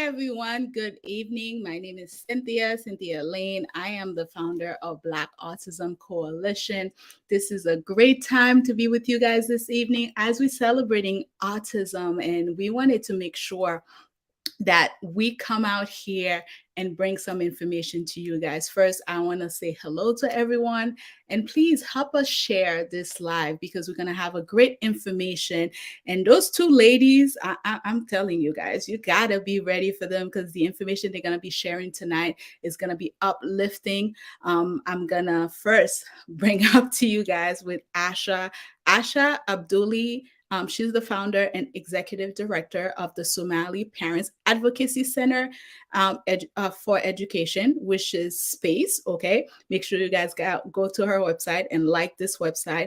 everyone. Good evening. My name is Cynthia Lane. I am the founder of Black Autism Coalition. This is a great time to be with you guys this evening as we're celebrating autism, and we wanted to make sure that we come out here and bring some information to you guys. First, I want to say hello to everyone, and please help us share this live because we're going to have a great information. And those two ladies, I'm telling you guys, you got to be ready for them because the information they're going to be sharing tonight is going to be uplifting. I'm going to first bring up to you guys with Asha Abdullahi. She's the founder and executive director of the Somali Parents Advocacy Center for Education, which is Space. Okay, make sure you guys go to her website and like this website.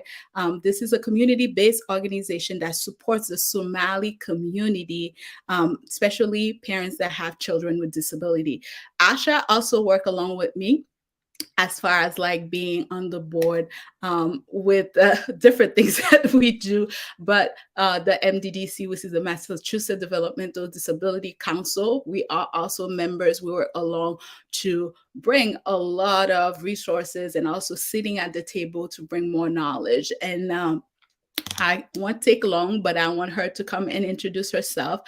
This is a community-based organization that supports the Somali community, especially parents that have children with disability. Asha also work along with me as far as like being on the board with different things that we do. But the MDDC, which is the Massachusetts Developmental Disability Council, we are also members. We work along to bring a lot of resources and also sitting at the table to bring more knowledge. And I won't take long, but I want her to come and introduce herself.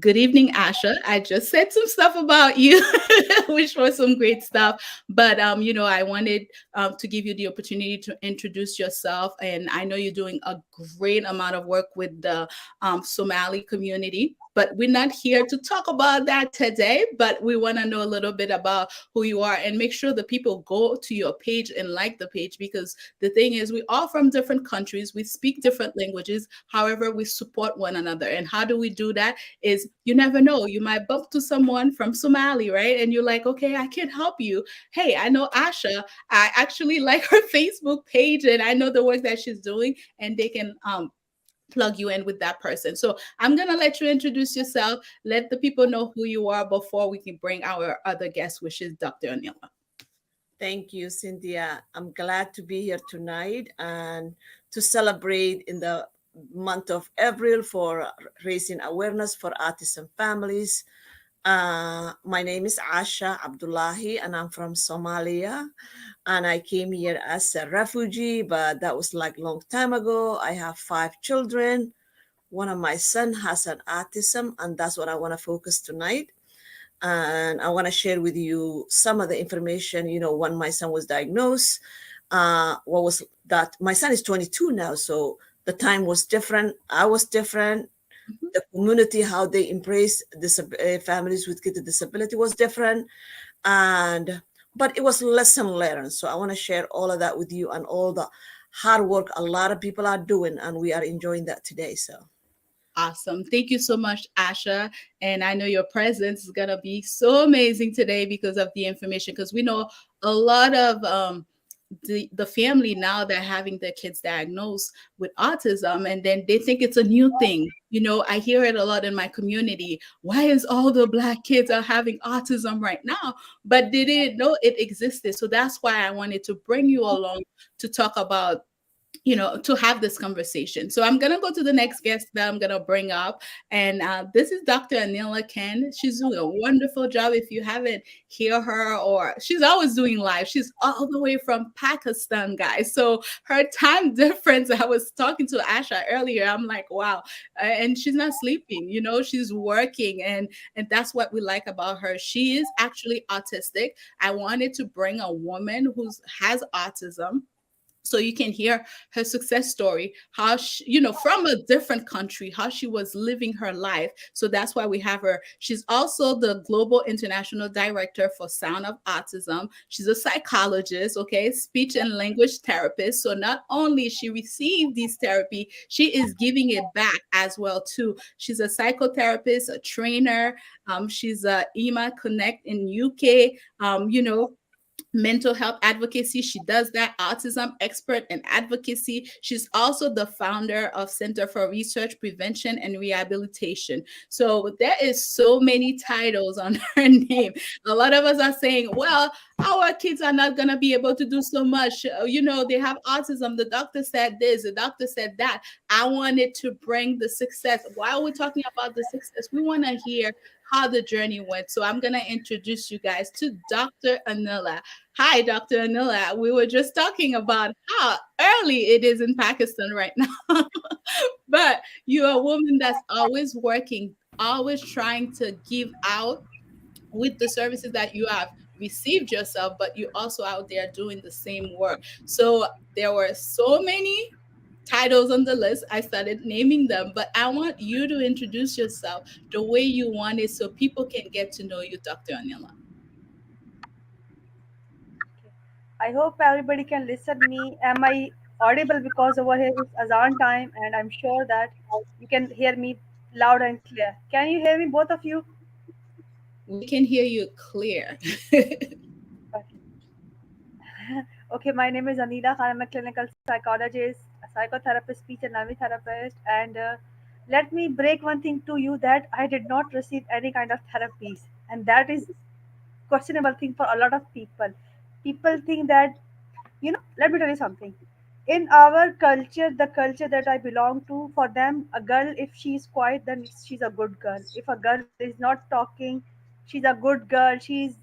Good evening, Asha. I just said some stuff about you, which was some great stuff. But I wanted to give you the opportunity to introduce yourself. And I know you're doing a great amount of work with the Somali community. But we're not here to talk about that today, but we want to know a little bit about who you are and make sure the people go to your page and like the page, because the thing is, we all from different countries, we speak different languages, however, we support one another. And how do we do that? Is you never know, you might bump to someone from Somali, right? And you're like, okay, I can help you. Hey, I know Asha. I actually like her Facebook page and I know the work that she's doing, and they can plug you in with that person. So I'm going to let you introduce yourself. Let the people know who you are before we can bring our other guest, which is Dr. Anila. Thank you, Cynthia. I'm glad to be here tonight and to celebrate in the month of April for raising awareness for autism families. My name is Asha Abdullahi, and I'm from Somalia. And I came here as a refugee, but that was like a long time ago. I have 5 children. One of my son has an autism, and that's what I want to focus tonight. And I want to share with you some of the information, when my son was diagnosed. What was that? My son is 22 now, so the time was different. I was different. The community, how they embrace families with kids with disability was different. But it was lesson learned. So I want to share all of that with you and all the hard work a lot of people are doing, and we are enjoying that today. So awesome. Thank you so much, Asha. And I know your presence is going to be so amazing today because of the information, because we know a lot of the family now that having their kids diagnosed with autism, and then they think it's a new thing. I hear it a lot in my community. Why is all the Black kids are having autism right now? But they didn't know it existed. So that's why I wanted to bring you along to talk about to have this conversation. So I'm going to go to the next guest that I'm going to bring up. And this is Dr. Anila Ken. She's doing a wonderful job. If you haven't hear her, or she's always doing live. She's all the way from Pakistan, guys. So her time difference, I was talking to Asha earlier. I'm like, wow. And she's not sleeping, she's working. And that's what we like about her. She is actually autistic. I wanted to bring a woman who has autism, so you can hear her success story, how she, from a different country, how she was living her life. So that's why we have her. She's also the global international director for Sound of Autism. She's a psychologist, okay, speech and language therapist. So not only she received this therapy, she is giving it back as well too. She's a psychotherapist, a trainer. She's a EMA Connect in UK. Mental health advocacy. She does that. Autism expert and advocacy. She's also the founder of Center for Research, Prevention, and Rehabilitation. So there is so many titles on her name. A lot of us are saying, well, our kids are not going to be able to do so much. They have autism. The doctor said this, the doctor said that. I wanted to bring the success. While we're talking about the success, we want to hear how the journey went. So I'm gonna introduce you guys to Dr. Anila. Hi, Dr. Anila. We were just talking about how early it is in Pakistan right now. But you're a woman that's always working, always trying to give out with the services that you have received yourself, but you also out there doing the same work. So there were so many titles on the list. I started naming them, but I want you to introduce yourself the way you want it so people can get to know you, Dr. Anila. I hope everybody can listen me. Am I audible because over here is Azan time and I'm sure that you can hear me loud and clear. Can you hear me both of you? We can hear you clear. Okay. Okay, my name is Anila. I'm a clinical psychologist, a psychotherapist, speech and language therapist, and let me break one thing to you that I did not receive any kind of therapies, and that is questionable thing for a lot of people. People think that let me tell you something. In our culture, the culture that I belong to, for them, a girl, if she's quiet, then she's a good girl. If a girl is not talking, she's a good girl. She's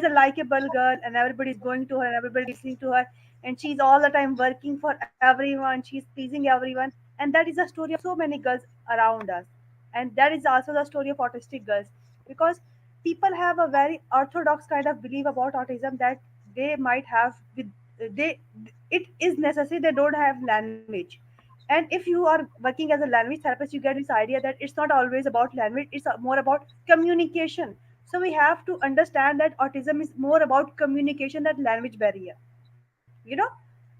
a likable girl, and everybody's going to her, and everybody's listening to her, and she's all the time working for everyone. She's pleasing everyone, and that is the story of so many girls around us, and that is also the story of autistic girls, because people have a very orthodox kind of belief about autism that they might have with they it is necessary they don't have language. And if you are working as a language therapist, you get this idea that it's not always about language, it's more about communication. So we have to understand that autism is more about communication than language barrier.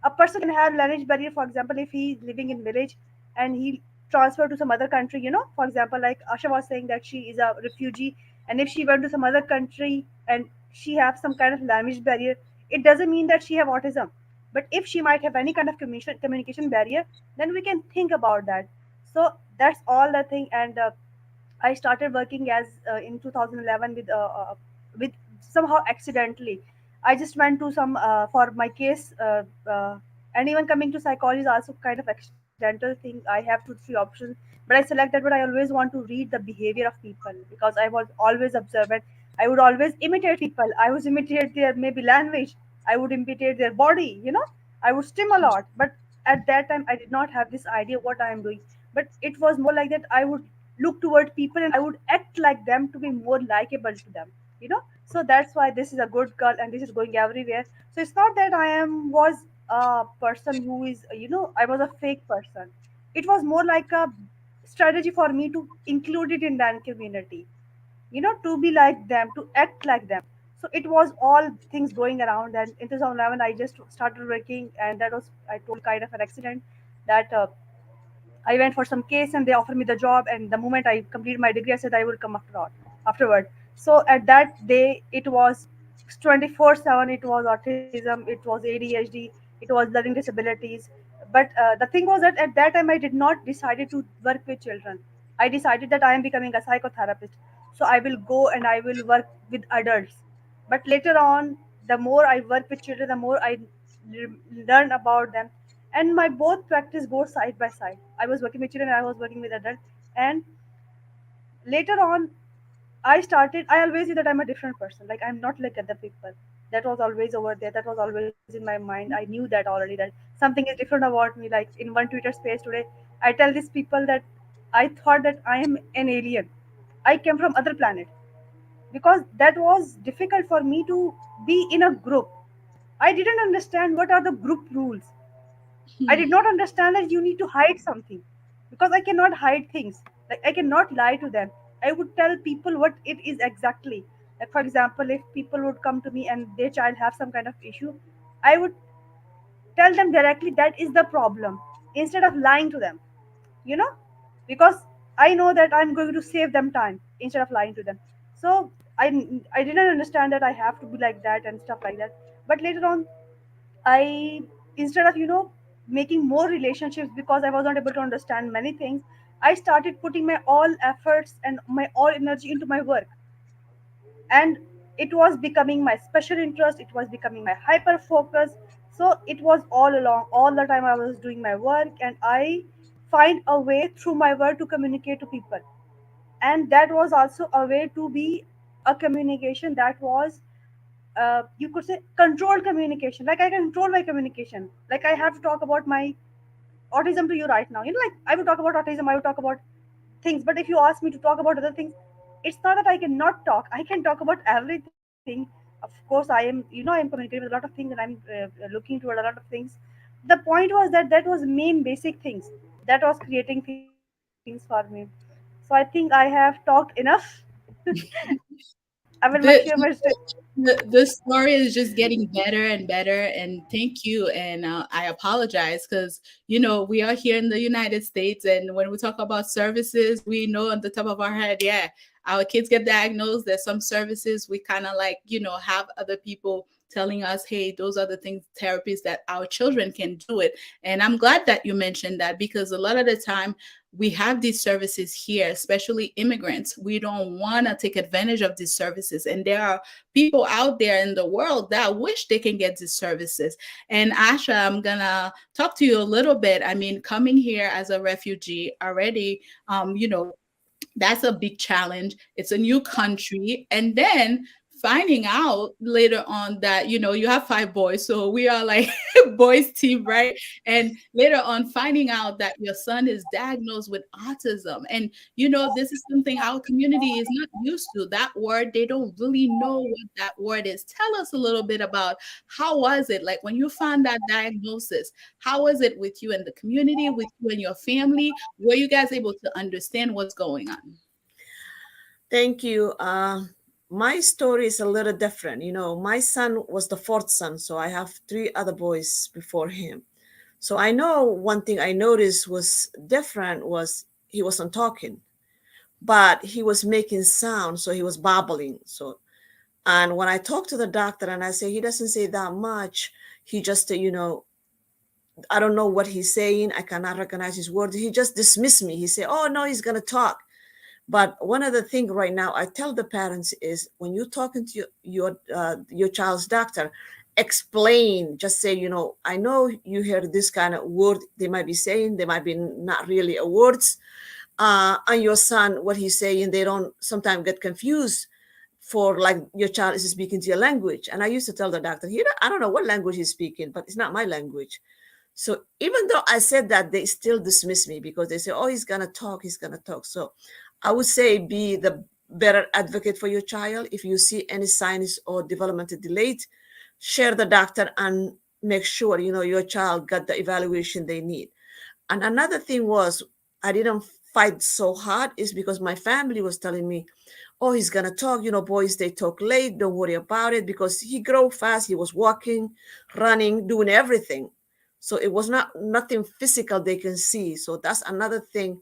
A person can have language barrier, for example, if he's living in village and he transferred to some other country. For example, like Asha was saying that she is a refugee, and if she went to some other country and she has some kind of language barrier, it doesn't mean that she have autism. But if she might have any kind of communication barrier, then we can think about that. So that's all the thing. And I started working as in 2011 with somehow accidentally. I just went to some for my case. Anyone coming to psychology is also kind of accidental thing. I have 2 3 options, but I selected. But I always want to read the behavior of people because I was always observant. I would always imitate people. I would imitate their maybe language. I would imitate their body. I would stim a lot. But at that time, I did not have this idea what I am doing. But it was more like that. I would look toward people and I would act like them to be more likable to them. So that's why this is a good girl and this is going everywhere. So it's not that I am was a person who is I was a fake person. It was more like a strategy for me to include it in that community, to be like them, to act like them. So it was all things going around, and in 2011 I just started working, and that was, I told, kind of an accident that I went for some case and they offered me the job. And the moment I completed my degree, I said I will come afterward. So at that day, it was 24/7. It was autism. It was ADHD. It was learning disabilities. But the thing was that at that time, I did not decided to work with children. I decided that I am becoming a psychotherapist. So I will go and I will work with adults. But later on, the more I work with children, the more I learn about them, and my both practice goes side by side. I was working with children and I was working with adults. And later on, I always see that I'm a different person. Like, I'm not like other people. That was always over there. That was always in my mind. I knew that already, that something is different about me. Like, in one Twitter space today, I tell these people that I thought that I am an alien. I came from other planet, because that was difficult for me to be in a group. I didn't understand what are the group rules. I did not understand that you need to hide something, because I cannot hide things. Like, I cannot lie to them. I would tell people what it is exactly. Like, for example, if people would come to me and their child have some kind of issue, I would tell them directly that is the problem, instead of lying to them. You know, because I know that I'm going to save them time instead of lying to them. So I didn't understand that I have to be like that and stuff like that. But later on, I, instead of making more relationships, because I was not able to understand many things, I started putting my all efforts and my all energy into my work. And it was becoming my special interest, it was becoming my hyper focus. So it was all along, all the time I was doing my work, and I find a way through my work to communicate to people. and that was also a way to be a communication that was, you could say, controlled communication. Like I control my communication. Like I have to talk about my autism to you right now. Like I would talk about autism, I would talk about things. But if you ask me to talk about other things, it's not that I cannot talk. I can talk about everything. Of course, I am communicating with a lot of things, and I'm looking toward a lot of things. The point was that that was main basic things that was creating things for me. So I think I have talked enough. I will much the the story is just getting better and better, and thank you. And I apologize because we are here in the United States, and when we talk about services, we know on the top of our head, yeah, our kids get diagnosed. There's some services we kind of like, have other people telling us, hey, those are the things, therapies that our children can do it. And I'm glad that you mentioned that, because a lot of the time we have these services here, especially immigrants. We don't want to take advantage of these services. And there are people out there in the world that wish they can get these services. And Asha, I'm going to talk to you a little bit. I mean, coming here as a refugee already, that's a big challenge. It's a new country. And then finding out later on that, you have five boys. So we are like boys team, right? And later on finding out that your son is diagnosed with autism. And, this is something our community is not used to. That word, they don't really know what that word is. Tell us a little bit about how was it like when you found that diagnosis? How was it with you and the community, with you and your family? Were you guys able to understand what's going on? Thank you. My story is a little different. My son was the fourth son, so I have three other boys before him. So I know one thing I noticed was different was he wasn't talking, but he was making sound, so he was babbling. So, and when I talked to the doctor and I say he doesn't say that much, he just I don't know what he's saying. I cannot recognize his words. He just dismissed me. He said, "Oh no, he's gonna talk." But one other thing right now, I tell the parents is when you're talking to your child's doctor, explain. Just say, I know you hear this kind of word they might be saying. They might be not really a words. And your son, what he's saying, they don't sometimes get confused for like your child is speaking to your language. And I used to tell the doctor, I don't know what language he's speaking, but it's not my language. So even though I said that, they still dismiss me because they say, "Oh, he's gonna talk. He's gonna talk." So I would say be the better advocate for your child. If you see any signs or developmental delayed, share the doctor and make sure your child got the evaluation they need. And another thing was I didn't fight so hard is because my family was telling me, "Oh, he's gonna talk. Boys they talk late. Don't worry about it because he grow fast. He was walking, running, doing everything." So it was not nothing physical they can see. So that's another thing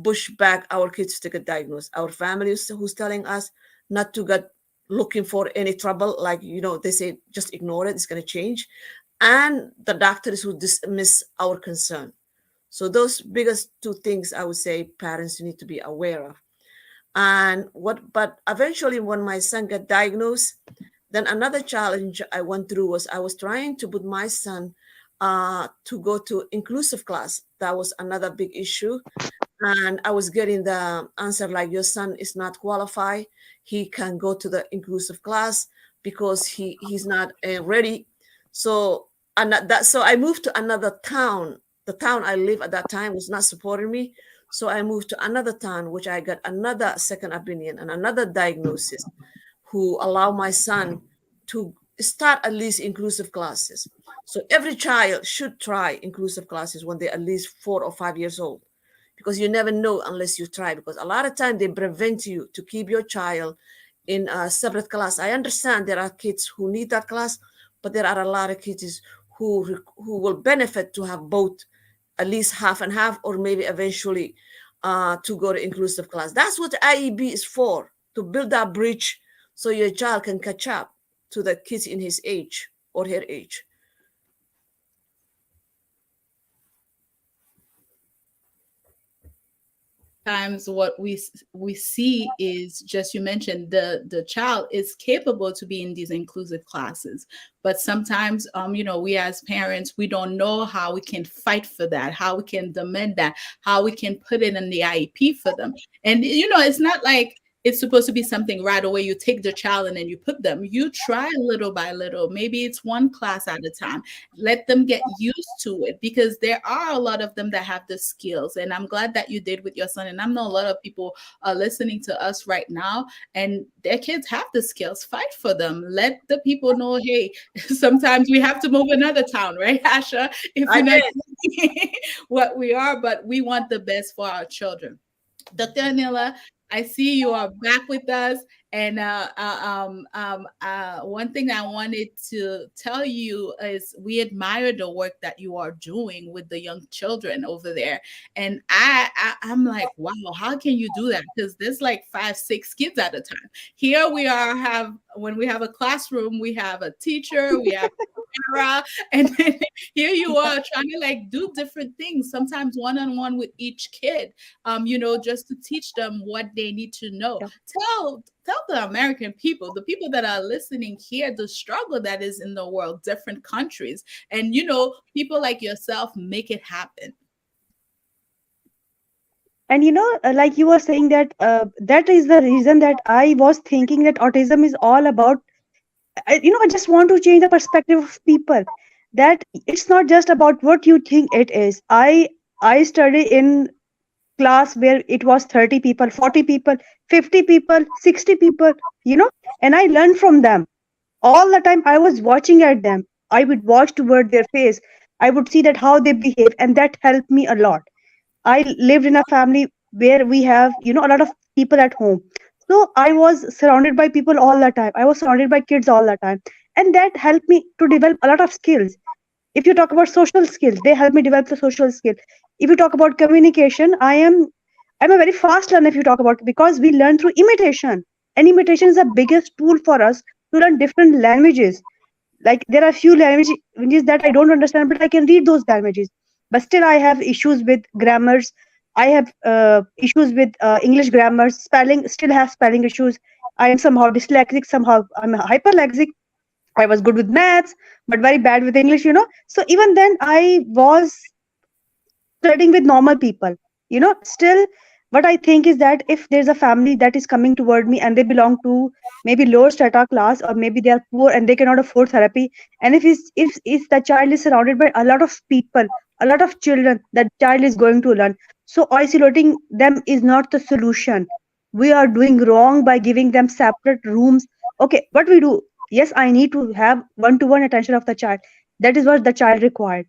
push back our kids to get diagnosed. Our families who's telling us not to get looking for any trouble, like they say just ignore it, it's gonna change. And the doctors who dismiss our concern. So those biggest two things I would say parents need to be aware of. And but eventually when my son got diagnosed, then another challenge I went through was I was trying to put my son to go to inclusive class. That was another big issue. And I was getting the answer like your son is not qualified. He can go to the inclusive class because he's not ready. So so I moved to another town. The town I live at that time was not supporting me. So I moved to another town, which I got another second opinion and another diagnosis who allow my son to start at least inclusive classes. So every child should try inclusive classes when they're at least 4 or 5 years old, because you never know unless you try. Because a lot of time they prevent you to keep your child in a separate class. I understand there are kids who need that class, but there are a lot of kids who will benefit to have both, at least half and half, or maybe eventually to go to inclusive class. That's what IEB is for, to build that bridge so your child can catch up to the kids in his age or her age. times what we see is just, you mentioned, the child is capable to be in these inclusive classes, but sometimes we as parents, we don't know how we can fight for that, how we can demand that, how we can put it in the IEP for them. And it's not like it's supposed to be something right away. You take the child and then you put them. You try little by little. Maybe it's one class at a time. Let them get used to it, because there are a lot of them that have the skills. And I'm glad that you did with your son. And I know a lot of people are listening to us right now and their kids have the skills. Fight for them. Let the people know, hey, sometimes we have to move another town, right, Asha? If I we're not did. what we are, but we want the best for our children. Dr. Anila, I see you are back with us. And one thing I wanted to tell you is we admire the work that you are doing with the young children over there. And I'm like, wow, how can you do that? Because there's like 5, 6 kids at a time. Here we are, when we have a classroom, we have a teacher, we have camera, and then here you are trying to like do different things, sometimes one-on-one with each kid, just to teach them what they need to know. Yeah. Tell the American people, the people that are listening here, the struggle that is in the world, different countries, and people like yourself make it happen. And like you were saying that that is the reason that I was thinking that autism is all about. I just want to change the perspective of people, that it's not just about what you think it is. I study in class where it was 30 people, 40 people, 50 people, 60 people, and I learned from them all the time. I was watching at them. I would watch toward their face. I would see that how they behave, and that helped me a lot. I lived in a family where we have, a lot of people at home. So I was surrounded by people all the time. I was surrounded by kids all the time. And that helped me to develop a lot of skills. If you talk about social skills, they help me develop the social skill. If you talk about communication, I'm a very fast learner if you talk about, because we learn through imitation. And imitation is the biggest tool for us to learn different languages. Like there are few languages that I don't understand, but I can read those languages. But still I have issues with grammars. I have issues with English grammar. Spelling, still have spelling issues. I am somehow dyslexic, somehow I'm hyperlexic. I was good with maths, but very bad with English. So even then I was studying with normal people. Still, what I think is that if there's a family that is coming toward me and they belong to maybe lower strata class, or maybe they are poor and they cannot afford therapy, and if the child is surrounded by a lot of people, a lot of children, that child is going to learn. So isolating them is not the solution. We are doing wrong by giving them separate rooms. Okay, what we do? Yes, I need to have one-to-one attention of the child. That is what the child required.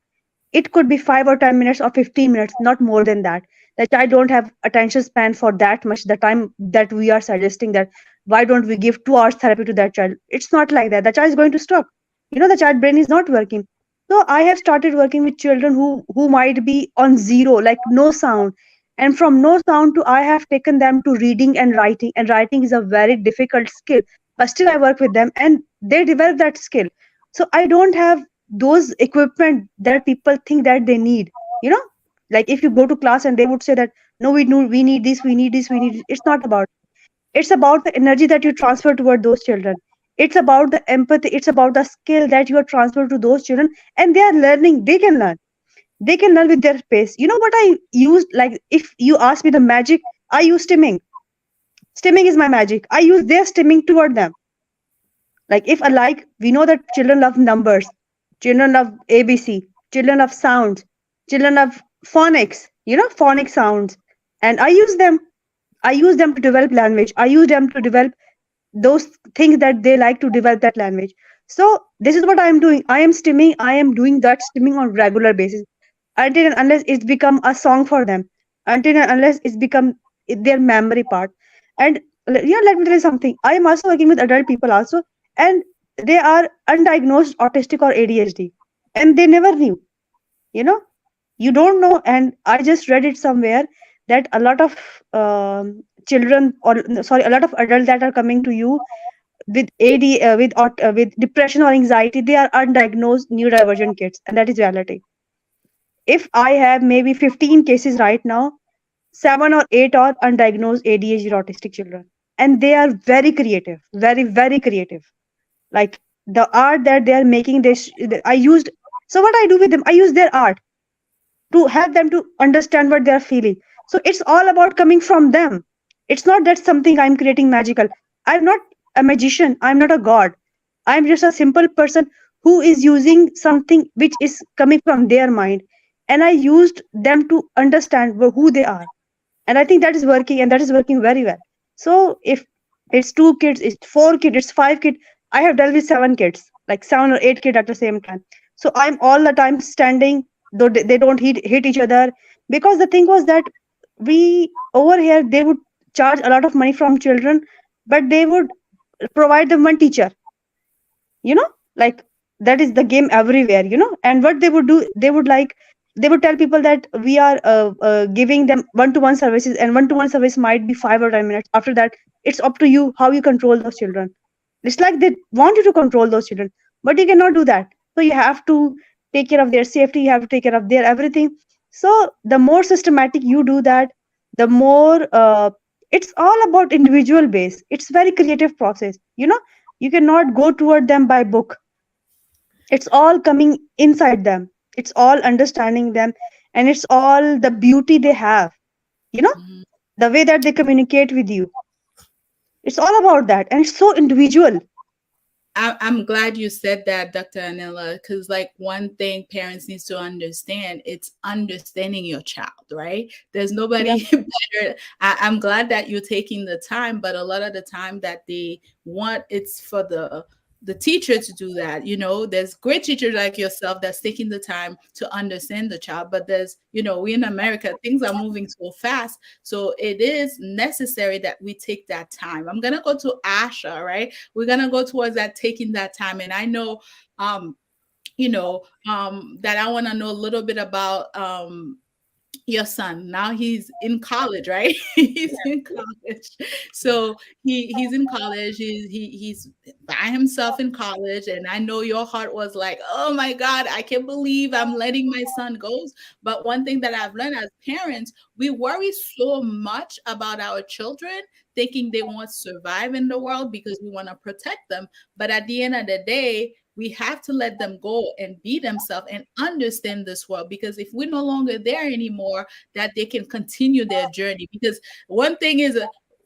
It could be 5 or 10 minutes or 15 minutes, not more than that. The child don't have attention span for that much, the time that we are suggesting that why don't we give 2 hours therapy to that child. It's not like that. The child is going to stop. The child brain is not working. So I have started working with children who might be on zero, like no sound. And from no sound to I have taken them to reading and writing. And writing is a very difficult skill. But still I work with them and they develop that skill. So I don't have those equipment that people think that they need. you know like if you go to class and they would say that no, we need this, we need this, we need this. It's about the energy that you transfer toward those children. It's about the empathy, it's about the skill that you are transferred to those children, and they are learning. They can learn with their pace. You know what I used? Like, if you ask me the magic, I use stimming is my magic. I use their stimming toward them. Like, if alike, we know that children love numbers, children love ABC, children love sounds, children love phonics, phonic sounds. And I use them to develop language. I use them to develop those things that they like to develop that language. So this is what I am doing. I am stimming. I am doing that stimming on regular basis until and unless it's become a song for them, until and unless it's become their memory part. And let me tell you something. I am also working with adult people also, and they are undiagnosed autistic or ADHD, and they never knew. You know, you don't know. And I just read it somewhere that a lot of children, or no, sorry, a lot of adults that are coming to you with with depression or anxiety, they are undiagnosed neurodivergent kids, and that is reality. If I have maybe 15 cases right now, 7 or 8 are undiagnosed ADHD or autistic children, and they are very creative, very very creative. Like the art that they are making, I used. So what I do with them, I use their art to help them to understand what they are feeling. So it's all about coming from them. It's not that something I'm creating magical. I'm not a magician, I'm not a god. I'm just a simple person who is using something which is coming from their mind, and I used them to understand who they are. And I think that is working, and that is working very well. So if it's 2 kids, it's 4 kids, it's 5 kids, I have dealt with 7 kids, like 7 or 8 kids at the same time. So I'm all the time standing, though they don't hit each other. Because the thing was that we over here, they would charge a lot of money from children, but they would provide them one teacher, you know, like that is the game everywhere, and what they would do, they would tell people that we are giving them one-to-one services, and one-to-one service might be 5 or 10 minutes. After that, it's up to you how you control those children. It's like they want you to control those children, but you cannot do that. So you have to take care of their safety, you have to take care of their everything. So the more systematic you do that, the more it's all about individual base. It's very creative process, you cannot go toward them by book. It's all coming inside them, it's all understanding them, and it's all the beauty they have, you know Mhm. the way that they communicate with you. It's all about that, and it's so individual. I'm glad you said that, Dr. Anila, because like one thing parents needs to understand, it's understanding your child, right? There's Yeah, nobody better. I'm glad that you're taking the time, but a lot of the time that they want, it's for the teacher to do that. There's great teachers like yourself that's taking the time to understand the child, but we in America, things are moving so fast. So it is necessary that we take that time. I'm gonna go to Asha, right? We're gonna go towards that, taking that time. And I know that I want to know a little bit about your son. Now he's in college, right? He's in college. So he's in college. He's by himself in college. And I know your heart was like, oh my God, I can't believe I'm letting my son go. But one thing that I've learned as parents, we worry so much about our children, thinking they won't survive in the world because we want to protect them. But at the end of the day, we have to let them go and be themselves and understand this world, because if we're no longer there anymore, that they can continue their journey. Because one thing is,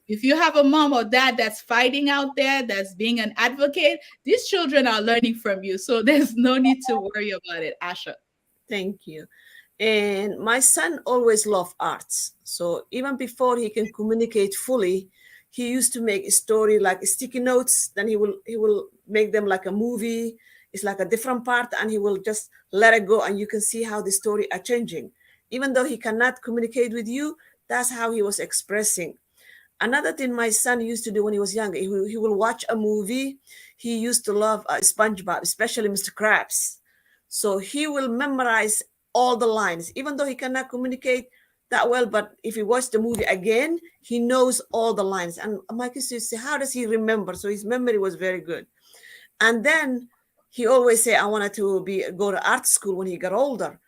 if you have a mom or dad that's fighting out there, that's being an advocate, these children are learning from you. So there's no need to worry about it, Asha. Thank you. And my son always loved arts. So even before he can communicate fully, he used to make a story like sticky notes. Then he will make them like a movie. It's like a different part, and he will just let it go, and you can see how the story are changing. Even though he cannot communicate with you, that's how he was expressing. Another thing my son used to do when he was younger, he will watch a movie. He used to love SpongeBob, especially Mr. Krabs. So he will memorize all the lines, even though he cannot communicate that well. But if he watched the movie again, he knows all the lines. And my kids used to say, how does he remember? So his memory was very good. And then he always say, I wanted to go to art school when he got older.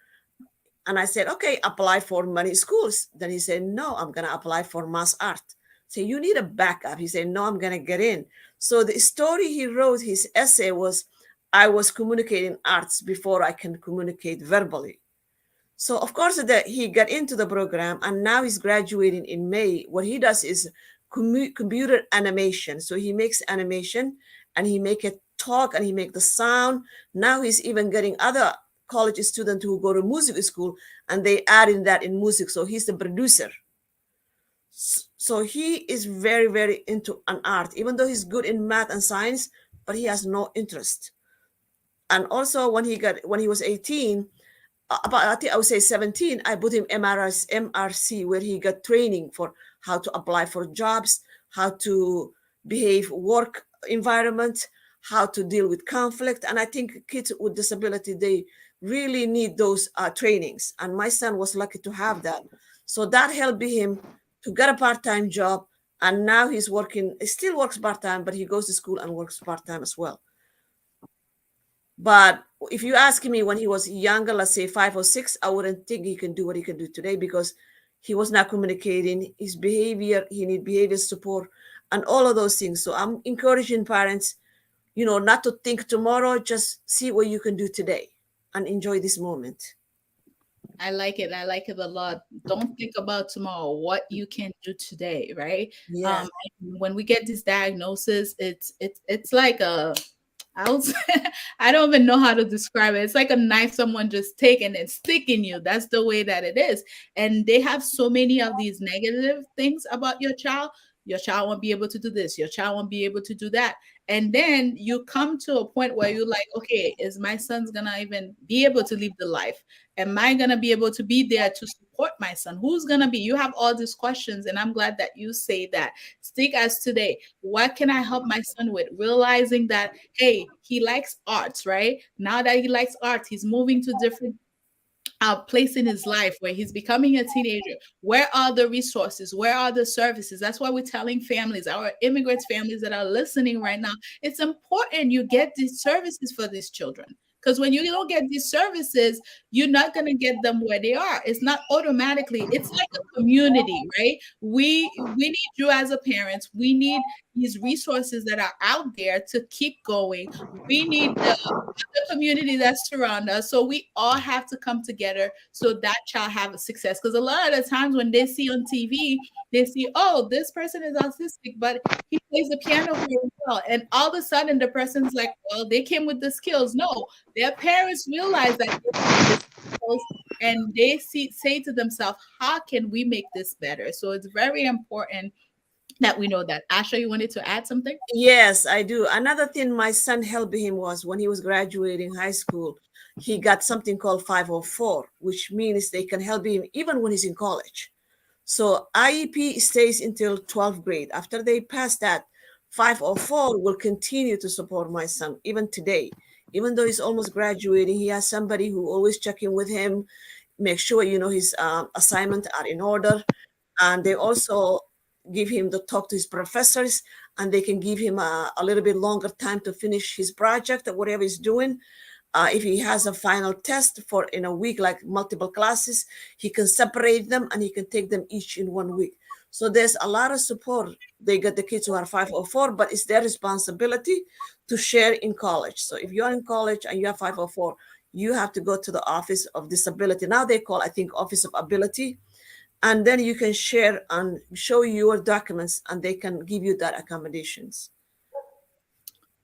And I said, okay, apply for many schools. Then he said, no, I'm going to apply for mass art. So you need a backup. He said, no, I'm going to get in. So the story he wrote, his essay was, I was communicating arts before I can communicate verbally. So of course that he got into the program, and now he's graduating in May. What he does is computer animation. So he makes animation, and he make it talk, and he make the sound. Now he's even getting other college students who go to music school, and they add in that in music. So he's the producer. So he is very, very into an art, even though he's good in math and science, but he has no interest. And also when he was 18, about I think I would say 17, I put him MRC, where he got training for how to apply for jobs, how to behave work environment, how to deal with conflict. And I think kids with disability, they really need those trainings. And my son was lucky to have that. So that helped him to get a part-time job. And now he's working, he still works part-time, but he goes to school and works part-time as well. But if you ask me when he was younger, let's say 5 or 6, I wouldn't think he can do what he can do today, because he was not communicating, his behavior, he need behavior support, and all of those things. So I'm encouraging parents, not to think tomorrow, just see what you can do today and enjoy this moment. I like it. I like it a lot. Don't think about tomorrow, what you can do today, right? Yeah. When we get this diagnosis, it's like a I was I don't even know how to describe it. It's like a knife someone just taking and sticking you. That's the way that it is. And they have so many of these negative things about your child. Your child won't be able to do this. Your child won't be able to do that. And then you come to a point where you're like, okay, is my son's gonna even be able to live the life? Am I gonna be able to be there to support my son? Who's gonna be? You have all these questions, and I'm glad that you say that. Stick as today. What can I help my son with? Realizing that, hey, he likes arts, right? Now that he likes art, he's moving to different place in his life where he's becoming a teenager. Where are the resources? Where are the services? That's why we're telling families, our immigrants families that are listening right now, it's important you get these services for these children. Because when you don't get these services, you're not going to get them where they are. It's not automatically. It's like a community, right? We need you as a parents. We need these resources that are out there to keep going. We need the community that surround us. So we all have to come together so that child have a success. Because a lot of the times when they see on TV, they see, oh, this person is autistic, but he plays the piano very well. And all of a sudden the person's like, well, they came with the skills. No, their parents realize that they have the skills and they say to themselves, how can we make this better? So it's very important that we know that. Asha, you wanted to add something? Yes, I do. Another thing my son helped him was when he was graduating high school, he got something called 504, which means they can help him even when he's in college. So IEP stays until 12th grade. After they pass that, 504 will continue to support my son even today. Even though he's almost graduating, he has somebody who always check in with him, make sure his assignments are in order, and they also give him to talk to his professors, and they can give him a little bit longer time to finish his project or whatever he's doing. If he has a final test for in a week, like multiple classes, he can separate them and he can take them each in 1 week. So there's a lot of support. They get the kids who are 504, but it's their responsibility to share in college. So if you're in college and you have 504, you have to go to the Office of Disability. Now they call, I think, Office of Ability, and then you can share and show your documents and they can give you that accommodations.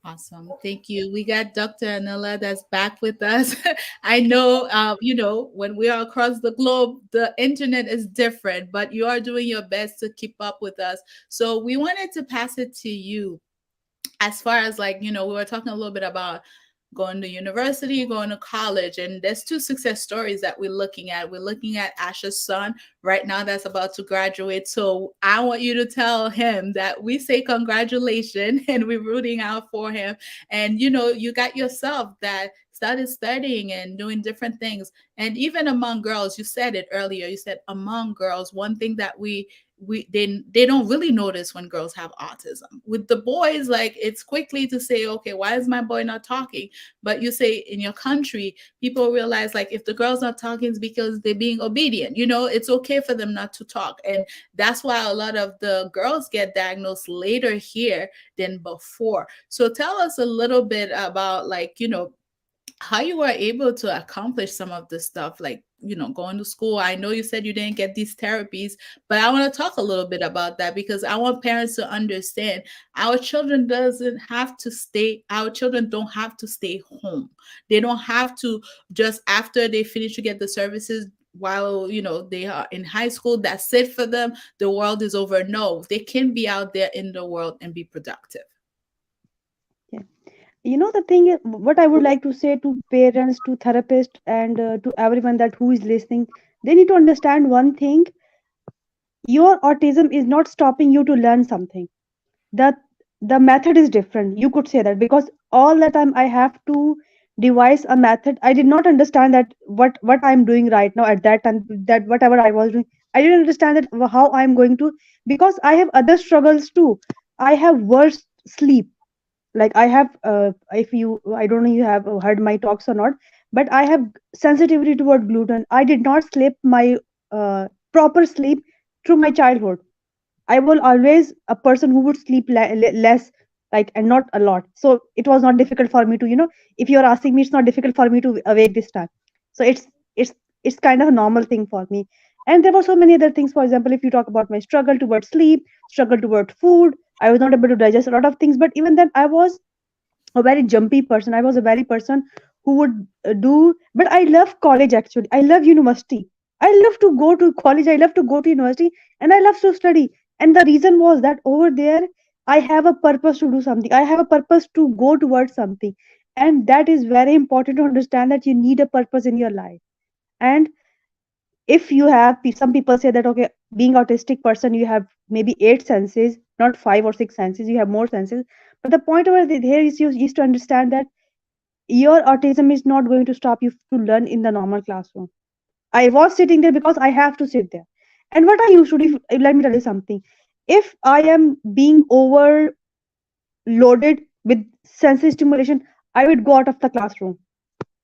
Awesome. Thank you. We got Dr. Anila that's back with us. I know, when we are across the globe, the internet is different, but you are doing your best to keep up with us. So we wanted to pass it to you as far as like, we were talking a little bit about going to university, going to college, and there's two success stories that we're looking at. We're looking at Asha's son right now that's about to graduate. So I want you to tell him that we say congratulations and we're rooting out for him. And you got yourself that started studying and doing different things. And even among girls, you said it earlier, you said among girls, one thing that they don't really notice when girls have autism. With the boys, like it's quickly to say, okay, why is my boy not talking? But you say in your country, people realize like if the girl's not talking, it's because they're being obedient. It's okay for them not to talk. And that's why a lot of the girls get diagnosed later here than before. So tell us a little bit about like, how you were able to accomplish some of this stuff, like going to school. I know you said you didn't get these therapies, but I want to talk a little bit about that because I want parents to understand our children don't have to stay home. They don't have to just after they finish to get the services while they are in high school, that's it for them, the world is over. No, they can be out there in the world and be productive. Yeah. The thing is, what I would like to say to parents, to therapists, and to everyone that who is listening, they need to understand one thing: your autism is not stopping you to learn something. That the method is different. You could say that because all the time I have to devise a method. I did not understand that what I'm doing right now at that time, that whatever I was doing, I didn't understand that how I'm going to, because I have other struggles too. I have worse sleep. Like I have if you, I don't know you have heard my talks or not, but I have sensitivity toward gluten. I did not sleep my proper sleep through my childhood. I was always a person who would sleep less, like, and not a lot. So it was not difficult for me to, if you're asking me, it's not difficult for me to awake this time. So it's it's kind of a normal thing for me. And there were so many other things. For example, if you talk about my struggle towards sleep, struggle towards food, I was not able to digest a lot of things. But even then, I was a very jumpy person. I was a very person who would but I love college actually. I love university. I love to go to college. I love to go to university, and I love to study. And the reason was that over there, I have a purpose to do something. I have a purpose to go towards something. And that is very important to understand that you need a purpose in your life. And if you have some people say that, okay, being autistic person, you have maybe eight senses, not five or six senses, you have more senses. But the point over here is to understand that your autism is not going to stop you to learn in the normal classroom. I was sitting there because I have to sit there. And what I used to do, let me tell you something. If I am being overloaded with sensory stimulation, I would go out of the classroom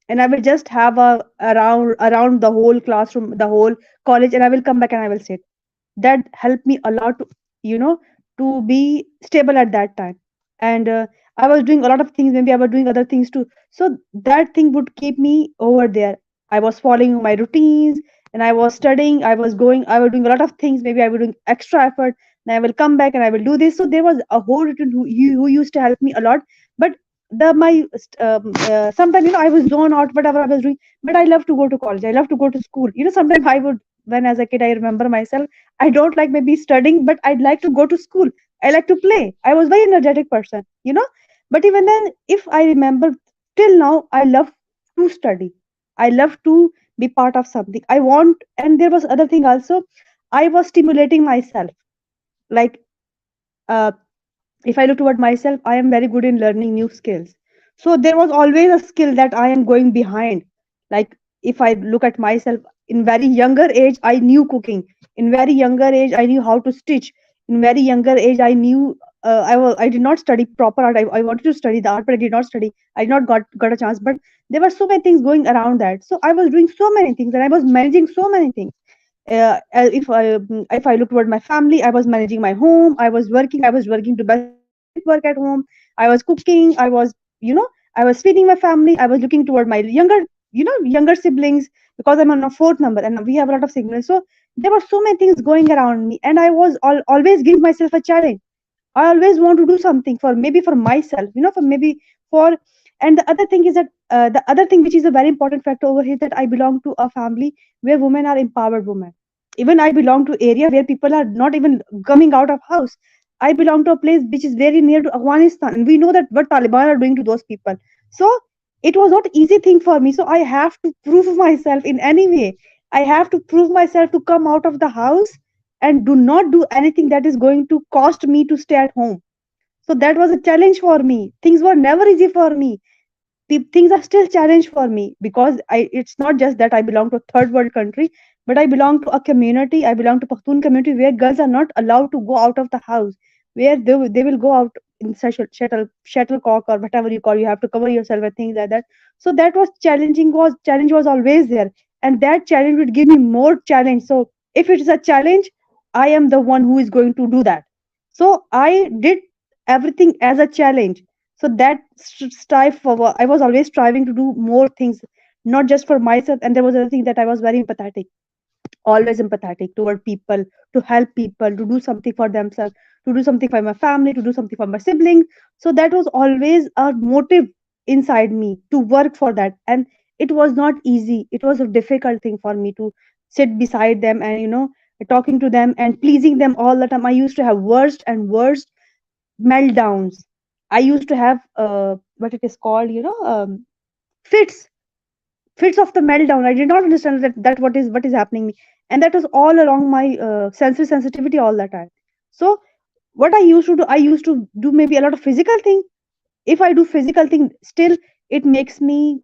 and I will just have a around the whole classroom, the whole college, and I will come back and I will sit. That helped me a lot to, you know to be stable at that time. And I was doing a lot of things, maybe I was doing other things too, so that thing would keep me over there. I was following my routines, and I was studying, I was doing a lot of things, maybe I was doing extra effort, and I will come back and I will do this. So there was a whole routine who used to help me a lot. But the my sometimes, I was zone out whatever I was doing. But I love to go to college, I love to go to school. Sometimes I would, when as a kid, I remember myself, I don't like maybe studying, but I'd like to go to school. I like to play. I was very energetic person. But even then, if I remember, till now, I love to study. I love to be part of something. I want, and there was other thing also. I was stimulating myself. Like, uh, if I look toward myself, I am very good in learning new skills. So there was always a skill that I am going behind. Like, if I look at myself, in very younger age, I knew cooking. In very younger age, I knew how to stitch. In very younger age, I knew, I did not study proper art. I wanted to study the art, but I did not study. I did not got a chance. But there were so many things going around that. So I was doing so many things, and I was managing so many things. If I look toward my family, I was managing my home. I was working to best work at home. I was cooking. I was feeding my family. I was looking toward my younger siblings, because I'm on a fourth number and we have a lot of siblings. So there were so many things going around me, and I was always giving myself a challenge. I always want to do something for, maybe for myself, for maybe for. And the other thing is that, the other thing which is a very important factor over here, that I belong to a family where women are empowered women. Even I belong to area where people are not even coming out of house. I belong to a place which is very near to Afghanistan, and we know that what Taliban are doing to those people. So it was not easy thing for me. So I have to prove myself in any way. I have to prove myself to come out of the house and do not do anything that is going to cost me to stay at home. So that was a challenge for me. Things were never easy for me. Things are still challenge for me, because it's not just that I belong to a third world country, but I belong to a community. I belong to Pakhtun community where girls are not allowed to go out of the house, where they will go out in shuttlecock or whatever you call. You have to cover yourself and things like that. So that was challenging. Was challenge was always there, and that challenge would give me more challenge. So if it is a challenge, I am the one who is going to do that. So I did everything as a challenge. So that strive for, I was always striving to do more things, not just for myself. And there was another thing, that I was very empathetic, always empathetic toward people, to help people, to do something for themselves, to do something for my family, to do something for my siblings. So that was always a motive inside me to work for that. And it was not easy. It was a difficult thing for me to sit beside them, and talking to them and pleasing them all the time. I used to have worst and worst meltdowns. I used to have, what it is called, fits, fits of the meltdown. I did not understand that what is happening me, and that was all along my sensory sensitivity all the time. So what I used to do, I used to do maybe a lot of physical thing. If I do physical thing, still it makes me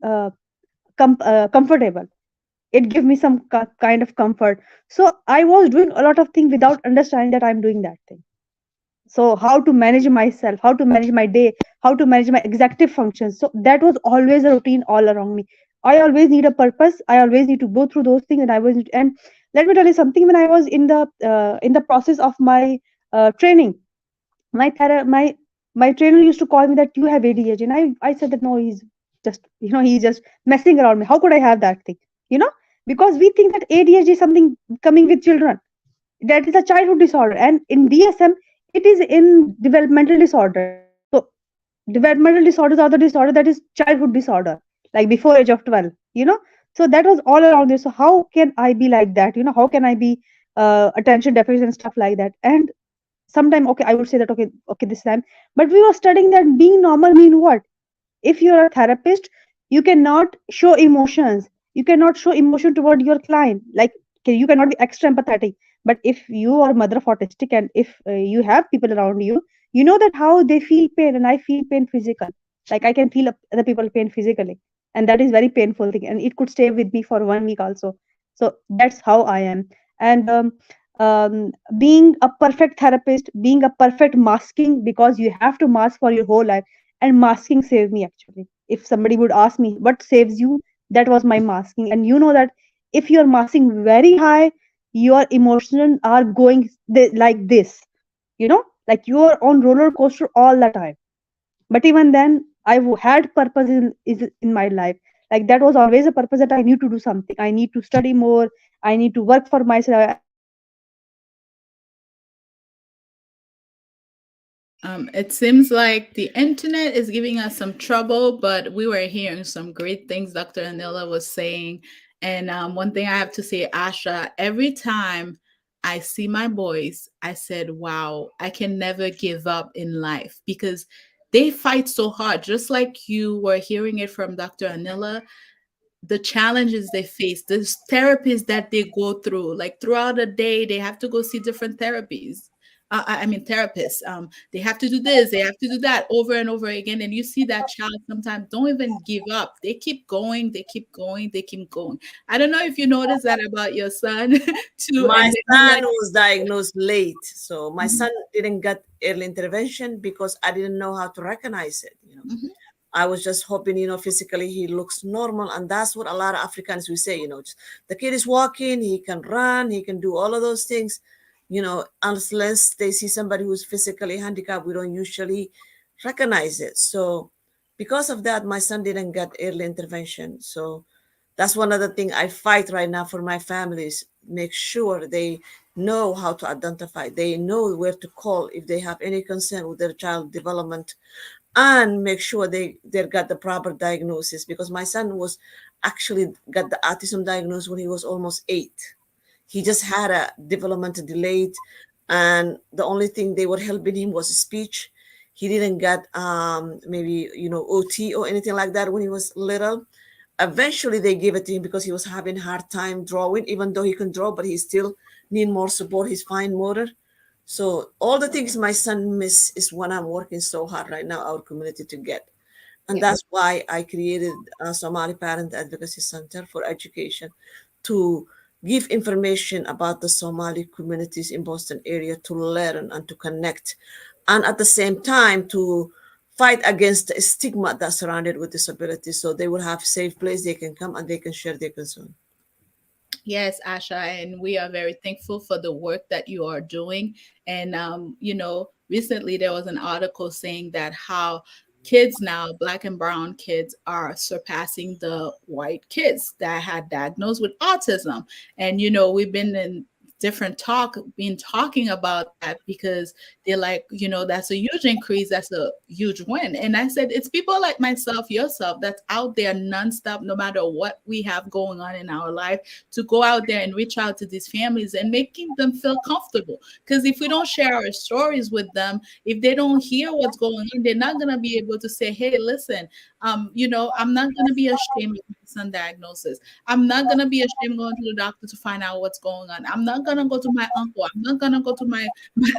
comfortable. It gives me some kind of comfort. So I was doing a lot of things without understanding that I'm doing that thing. So how to manage myself, how to manage my day, how to manage my executive functions. So that was always a routine all around me. I always need a purpose. I always need to go through those things, and I was. And let me tell you something. When I was in the process of my training, my trainer used to call me that you have ADHD, and I said that no, he's just, he's just messing around me. How could I have that thing? You know, because we think that ADHD is something coming with children. That is a childhood disorder, and in DSM it is in developmental disorder. So developmental disorders are the disorder that is childhood disorder, like before age of 12. So that was all around there. So how can I be like that? How can I be attention deficit and stuff like that? And sometime, okay, I would say that, okay, this time, but we were studying that being normal mean what? If you're a therapist, you cannot show emotions. You cannot show emotion toward your client. Like, okay, you cannot be extra empathetic. But if you are a mother of autistic, and if you have people around you, you know that how they feel pain, and I feel pain physical. Like, I can feel other people pain physically, and that is very painful thing, and it could stay with me for 1 week also. So that's how I am. And being a perfect therapist, being a perfect masking, because you have to mask for your whole life, and masking saved me actually. If somebody would ask me what saves you, that was my masking. And you know that if you're masking very high, your emotions are going like this, like you're on roller coaster all the time. But even then, had purpose in my life. Like, that was always a purpose, that I need to do something, I need to study more, I need to work for myself, I need to do something for myself. So that's how I am. It seems like the internet is giving us some trouble, but we were hearing some great things Dr. Anila was saying. And one thing I have to say, Asha, every time I see my boys, I said, wow, I can never give up in life because they fight so hard. Just like you were hearing it from Dr. Anila, the challenges they face, the therapies that they go through, like throughout the day, they have to go see different therapies. I mean, therapists. They have to do this, they have to do that over and over again. And you see that child sometimes don't even give up. They keep going, they keep going, they keep going. I don't know if you noticed that about your son too. My And then you son like, was diagnosed late, so my mhm, son didn't get early intervention because I didn't know how to recognize it. mhm, I was just hoping, physically he looks normal. And that's what a lot of Africans will say, just, the kid is walking, he can run, he can do all of those things. Unless they see somebody who's physically handicapped, we don't usually recognize it. So because of that, my son didn't get early intervention. So that's one other thing I fight right now for my families. Make sure they know how to identify, they know where to call if they have any concern with their child development, and make sure they got the proper diagnosis, because my son was actually got the autism diagnosis when he was almost 8. He just had a developmental delayed, and the only thing they were helping him was speech. He didn't get maybe OT or anything like that when he was little. Eventually they gave it to him because he was having hard time drawing, even though he can draw, but he still need more support, his fine motor. So all the things my son miss is what I'm working so hard right now our community to get. And yeah. that's why I created a Somali Parent Advocacy Center for Education, to give information about the Somali communities in Boston area, to learn and to connect, and at the same time to fight against the stigma that's surrounded with disability, so they will have safe place they can come and they can share their concern. Yes, Asha, and we are very thankful for the work that you are doing. And recently there was an article saying that how kids now, black and brown kids, are surpassing the white kids that had diagnosed with autism. And we've been talking about that because they're like, that's a huge increase, that's a huge win. And I said, it's people like myself, yourself, that's out there nonstop, no matter what we have going on in our life, to go out there and reach out to these families and making them feel comfortable. Because if we don't share our stories with them, if they don't hear what's going on, they're not going to be able to say, hey, listen, I'm not going to be ashamed of my son diagnosis. I'm not going to be ashamed going to the doctor to find out what's going on. I'm not going to go to my uncle. I'm not going to go to my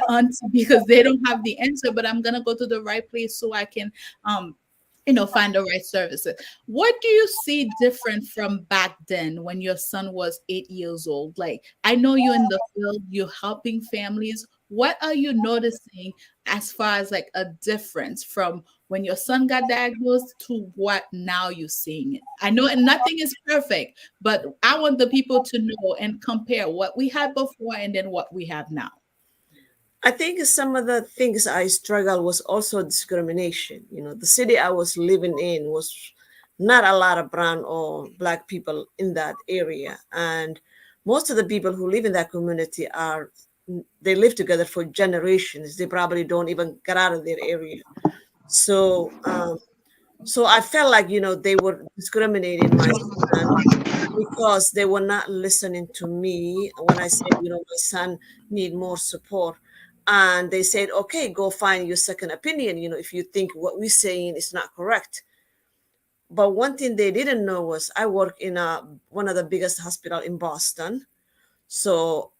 aunt because they don't have the answer, but I'm going to go to the right place so I can find the right services. What do you see different from back then when your son was 8 years old? Like, I know you're in the field, you're helping families. What are you noticing as far as like a difference from when your son got diagnosed to what now you're seeing it. I know nothing is perfect, but I want the people to know and compare what we had before and then what we have now. I think some of the things I struggled was also discrimination. You know, the city I was living in was not a lot of brown or black people in that area, and most of the people who live in that community are they live together for generations. They probably don't even get out of their area. So, so I felt like they were discriminating my son because they were not listening to me when I said my son need more support, and they said, okay, go find your second opinion, if you think what we're saying is not correct. But one thing they didn't know was I work in one of the biggest hospital in Boston. So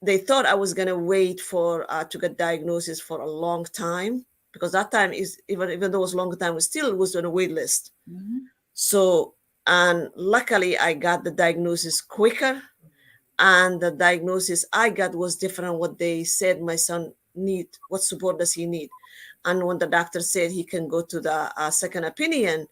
they thought I was gonna wait for to get diagnosis for a long time, because that time is even though it was a long time, it still was on a wait list. Mhm. So, and luckily I got the diagnosis quicker, and the diagnosis I got was different what they said my son need, what support does he need. And when the doctor said he can go to the second opinion,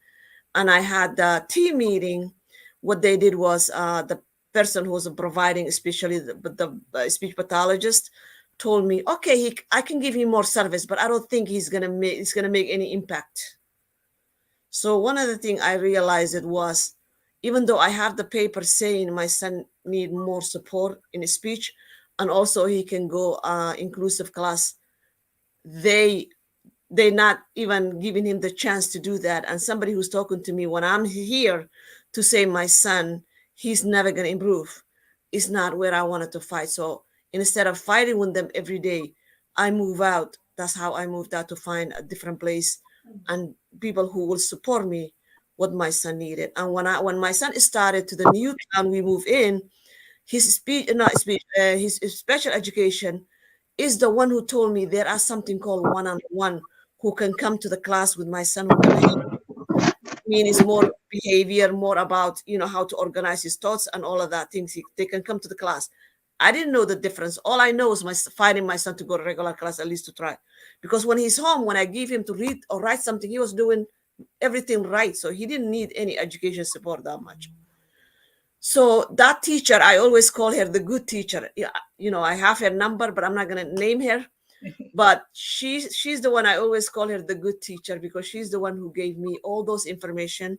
and I had the team meeting, what they did was the person who was providing, especially the speech pathologist, told me, okay, I can give him more service, but I don't think he's gonna make any impact. So one of the things I realized it was, even though I have the paper saying my son need more support in his speech, and also he can go inclusive class, they they're not even giving him the chance to do that. And somebody who's talking to me when I'm here to say my son, he's never going to improve, is not where I wanted to fight. So instead of fighting with them every day, I move out. That's how I moved out, to find a different place and people who will support me what my son needed. And when my son started to the new town we move in, his speech, not speech, his special education is the one who told me there are something called one-on-one, who can come to the class with my son, who can help. I mean, it's more behavior, more about how to organize his thoughts and all of that things. They can come to the class. I didn't know the difference. All I know is finding my son to go to regular class, at least to try, because when he's home, when I give him to read or write something, he was doing everything right, so he didn't need any education support that much. So that teacher, I always call her the good teacher. Yeah, I have her number, but I'm not gonna name her. But she's the one I always call her the good teacher, because she's the one who gave me all those information,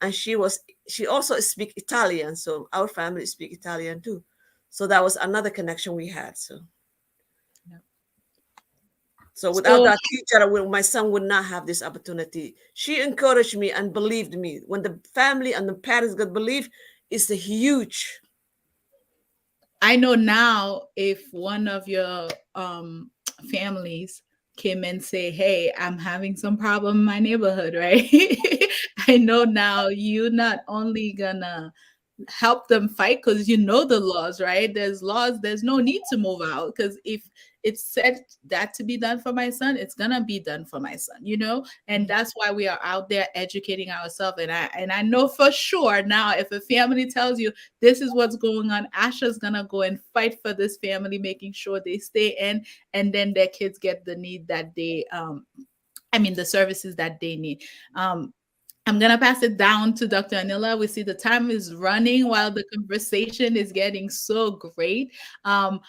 and she also speak Italian, so our family speak Italian too. So that was another connection we had. Yeah. So without So that teacher, my son would not have this opportunity. She encouraged me and believed me. When the family and the parents got belief, it's a huge. I know now if one of your families came and say, "Hey, I'm having some problem in my neighborhood," right? I know now you're not only gonna help them fight because you know the laws, right? There's laws, there's no need to move out because if it's said that to be done for my son, it's gonna be done for my son, you know? And that's why we are out there educating ourselves. And I know for sure now if a family tells you this is what's going on, Asha's gonna go and fight for this family, making sure they stay in and then their kids get the need that they the services that they need. I'm going to pass it down to Dr. Anila. We see the time is running while the conversation is getting so great. Um,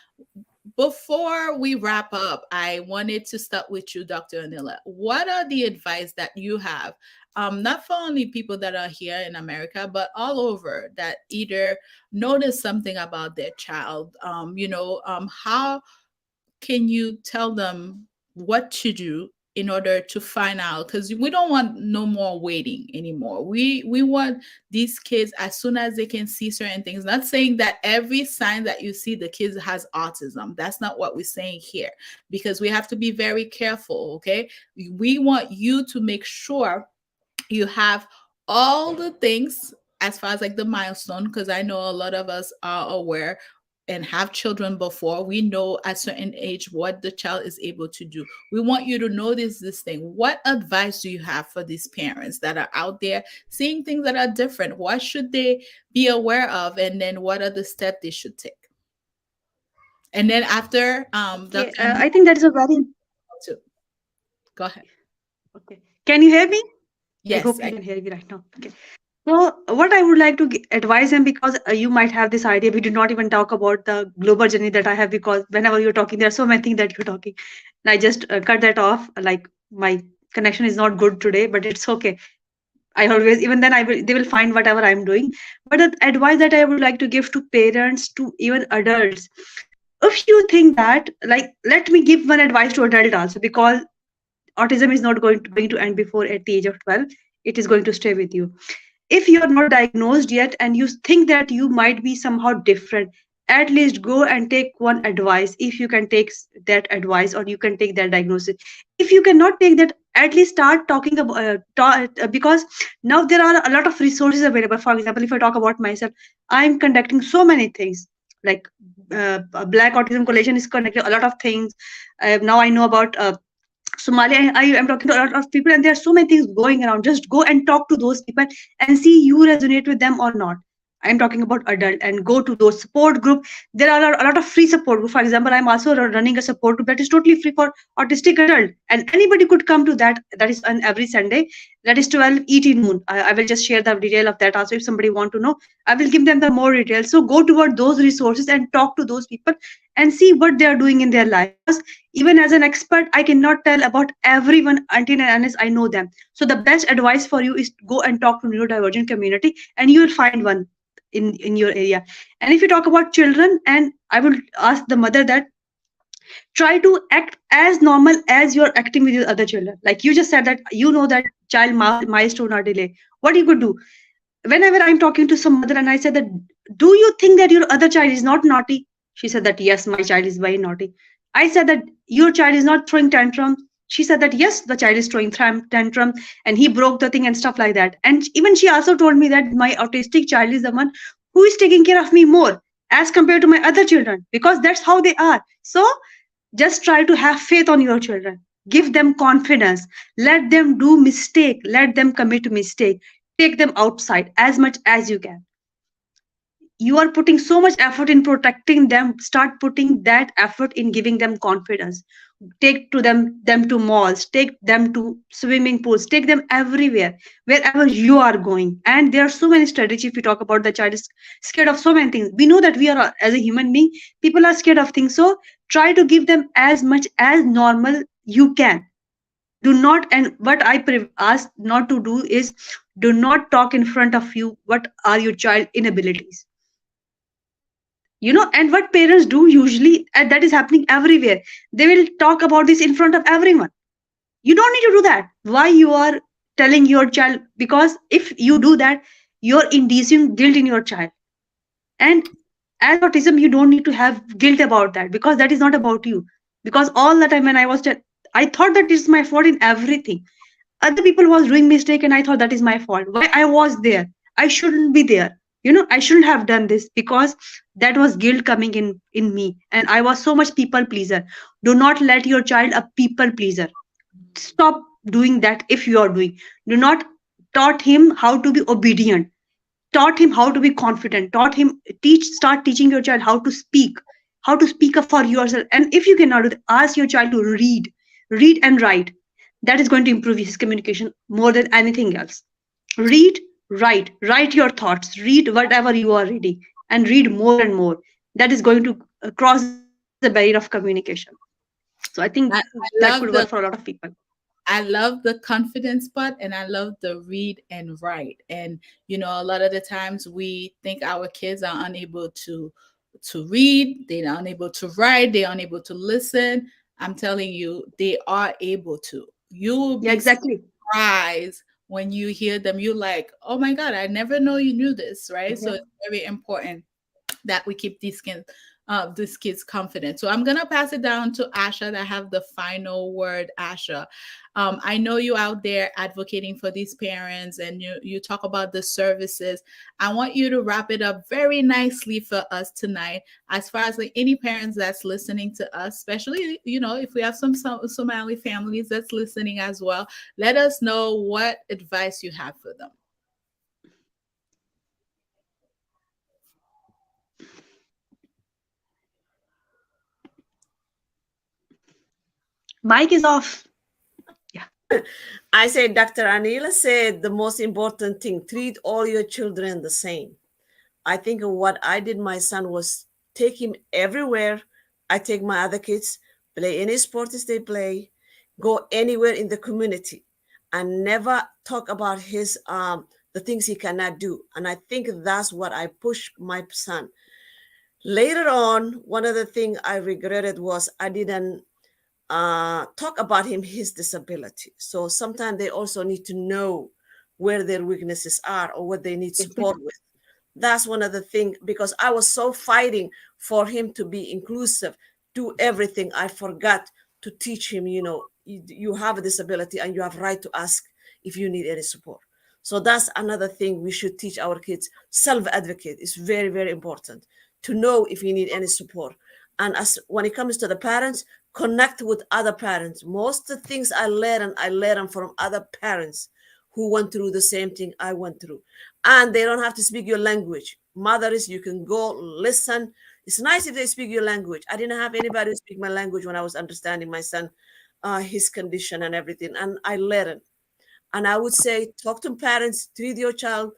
before we wrap up, I wanted to start with you, Dr. Anila. What are the advice that you have, not for only people that are here in America, but all over that either notice something about their child? How can you tell them what to do in order to find out, because we don't want no more waiting anymore. We want these kids as soon as they can see certain things. Not saying that every sign that you see the kids has autism. That's not what we're saying here, because we have to be very careful. Okay, we want you to make sure you have all the things as far as like the milestone, because I know a lot of us are aware and have children before. We know at certain age what the child is able to do. We want you to notice this thing. What advice do you have for these parents that are out there seeing things that are different? What should they be aware of, and then what are the steps they should take? And then after Okay, Dr. I think that is a very Too. Go ahead. okay. Can you hear me? I Yes, hope you can hear me right now. Okay. So, what I would like to advise him, because you might have this idea, we did not even talk about the global journey that I have, because whenever you're talking, there are so many things that you're talking. And I just cut that off. Like, my connection is not good today, but it's okay. I always, even then, they will find whatever I'm doing. But the advice that I would like to give to parents, to even adults, if you think that, like, let me give one advice to adult also, because autism is not going to end before at the age of 12. It is going to stay with you. If you are not diagnosed yet and you think that you might be somehow different, at least go and take one advice. If you can take that advice, or you can take that diagnosis. If you cannot take that, at least start talking about because now there are a lot of resources available. For example, if I talk about myself, I'm conducting so many things, like Black Autism Coalition is connecting a lot of things. Now I know about Somalia. I am talking to a lot of people, and there are so many things going around. Just go and talk to those people and see you resonate with them or not. I'm talking about adult, and go to those support group. There are a lot of free support group. For example, I'm also running a support group that is totally free for autistic adult, and anybody could come to that. That is on every Sunday. That is 12 ET noon. I will just share the detail of that also. If somebody want to know, I will give them the more details. So go toward those resources and talk to those people and see what they are doing in their life. Because even as an expert, I cannot tell about everyone until and unless I know them. So the best advice for you is to go and talk to neurodivergent community, and you will find one in your area. And if you talk about children, and I will ask the mother that try to act as normal as you're acting with your other children. Like you just said that you know that child milestone or delay. What you could do, whenever I'm talking to some mother and I said that, do you think that your other child is not naughty? She said that, yes, my child is very naughty. I said that your child is not throwing tantrum. She said that, yes, the child is throwing tantrum and he broke the thing and stuff like that. And even she also told me that my autistic child is the one who is taking care of me more as compared to my other children, because that's how they are. So just try to have faith on your children. Give them confidence. Let them do mistake. Let them commit mistake. Take them outside as much as you can. You are putting so much effort in protecting them. Start putting that effort in giving them confidence. Take to them to malls. Take them to swimming pools. Take them everywhere, wherever you are going. And there are so many strategies. If we talk about the child is scared of so many things, we know that we are, as a human being, people are scared of things. So try to give them as much as normal you can. Do not, and what I ask not to do is, do not talk in front of you what are your child inabilities. And what parents do usually, and that is happening everywhere, they will talk about this in front of everyone. You don't need to do that. Why you are telling your child? Because if you do that, you're inducing guilt in your child. And as autism, you don't need to have guilt about that, because that is not about you. Because all the time when I was I thought that it's my fault in everything. Other people was doing mistake and I thought that is my fault. Why I was there? I shouldn't be there. I shouldn't have done this, because that was guilt coming in me, and I was so much people pleaser. Do not let your child a people pleaser. Stop doing that. If you are doing, do not taught him how to be obedient, taught him how to be confident, taught him, start teaching your child how to speak up for yourself. And if you cannot do that, ask your child to read and write. That is going to improve his communication more than anything else. Read, write your thoughts, read whatever you are reading, and read more and more. That is going to cross the barrier of communication. So I think that could work love for a the lot of people. I love the confidence part, and I love the read and write. And a lot of the times we think our kids are unable to read, they're unable to write, they're unable to listen. I'm telling you, they are able to. You will Yeah, be exactly. surprised when you hear them. You're like, oh my God, I never know you knew this, right? So Yeah. it's very important that we keep these kids confident. So I'm gonna pass it down to Asha to have the final word. Asha, I know you out there advocating for these parents, and you talk about the services. I want you to wrap it up very nicely for us tonight, as far as like any parents that's listening to us, especially if we have some Somali families that's listening as well. Let us know what advice you have for them. Mic is off. Yeah. I say Dr. Anila said the most important thing, treat all your children the same. I think what I did my son was take him everywhere. I take my other kids, play any sports they play, go anywhere in the community, and never talk about his the things he cannot do. And I think that's what I push my son. Later on, one of the things I regretted was I didn't talk about his disability. So sometimes they also need to know where their weaknesses are or what they need support with. That's one of the things, because I was so fighting for him to be inclusive, do everything. I forgot to teach him, you have a disability and you have right to ask if you need any support. So that's another thing we should teach our kids. Self-advocate is very, very important to know if you need any support. And as when it comes to the parents, connect with other parents. Most of the things I learn from other parents who went through the same thing I went through. And they don't have to speak your language. Mothers, you can go listen. It's nice if they speak your language. I didn't have anybody speak my language when I was understanding my son, his condition and everything. And I learned. And I would say, talk to parents, treat your child,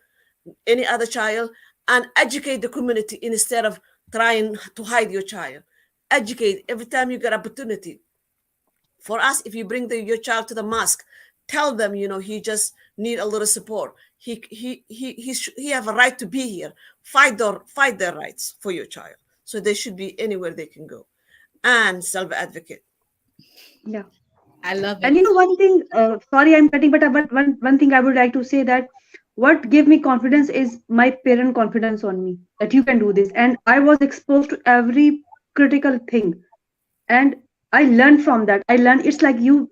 any other child, and educate the community instead of trying to hide your child. Educate every time you get opportunity. For us, if you bring your child to the mosque, tell them, he just need a little support. He have a right to be here. Fight their rights for your child. So they should be anywhere they can go. And self-advocate. Yeah. I love And it. one thing, sorry, I'm cutting, but one thing I would like to say that what gave me confidence is my parent confidence on me that you can do this. And I was exposed to every critical thing, and I learned from that. I learned it's like you're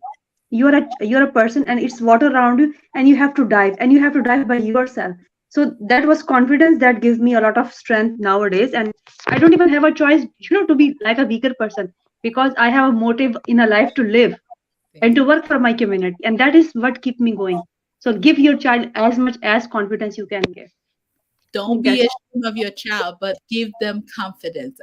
a person, and it's water around you, and you have to dive, and you have to dive by yourself. So that was confidence that gives me a lot of strength nowadays, and I don't even have a choice, to be like a weaker person, because I have a motive in a life to live and to work for my community, and that is what keep me going. So give your child as much as confidence you can give. I Don't think be that's ashamed of your child, but give them confidence.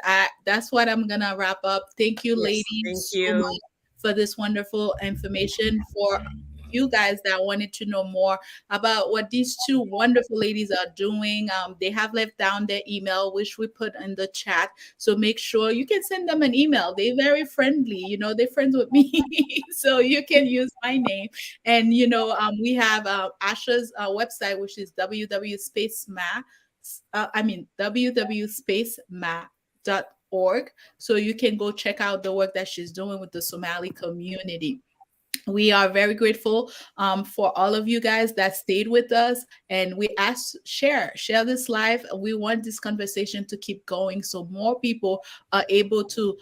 That's what I'm gonna wrap up. Thank you, Yes, thank ladies, so you. much for this wonderful information. For you guys that wanted to know more about what these two wonderful ladies are doing, they have left down their email, which we put in the chat. So make sure you can send them an email. They're very friendly. They're friends with me, so you can use my name. And we have Asha's website, which is www.spacema.org. So you can go check out the work that she's doing with the Somali community. We are very grateful for all of you guys that stayed with us, and we ask share this live. We want this conversation to keep going so more people are able to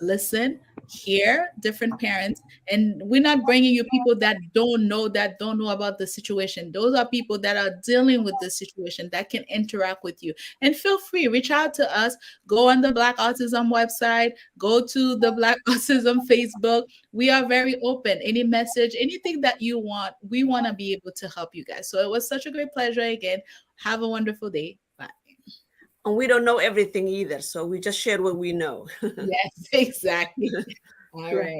listen, hear different parents. And we're not bringing you people that don't know about the situation. Those are people that are dealing with the situation that can interact with you. And feel free, reach out to us. Go on the Black Autism website, go to the Black Autism Facebook. We are very open. Any message, anything that you want, we want to be able to help you guys. So it was such a great pleasure again. Have a wonderful day. Bye. And we don't know everything either. So we just share what we know. Yes, exactly. All yeah. right.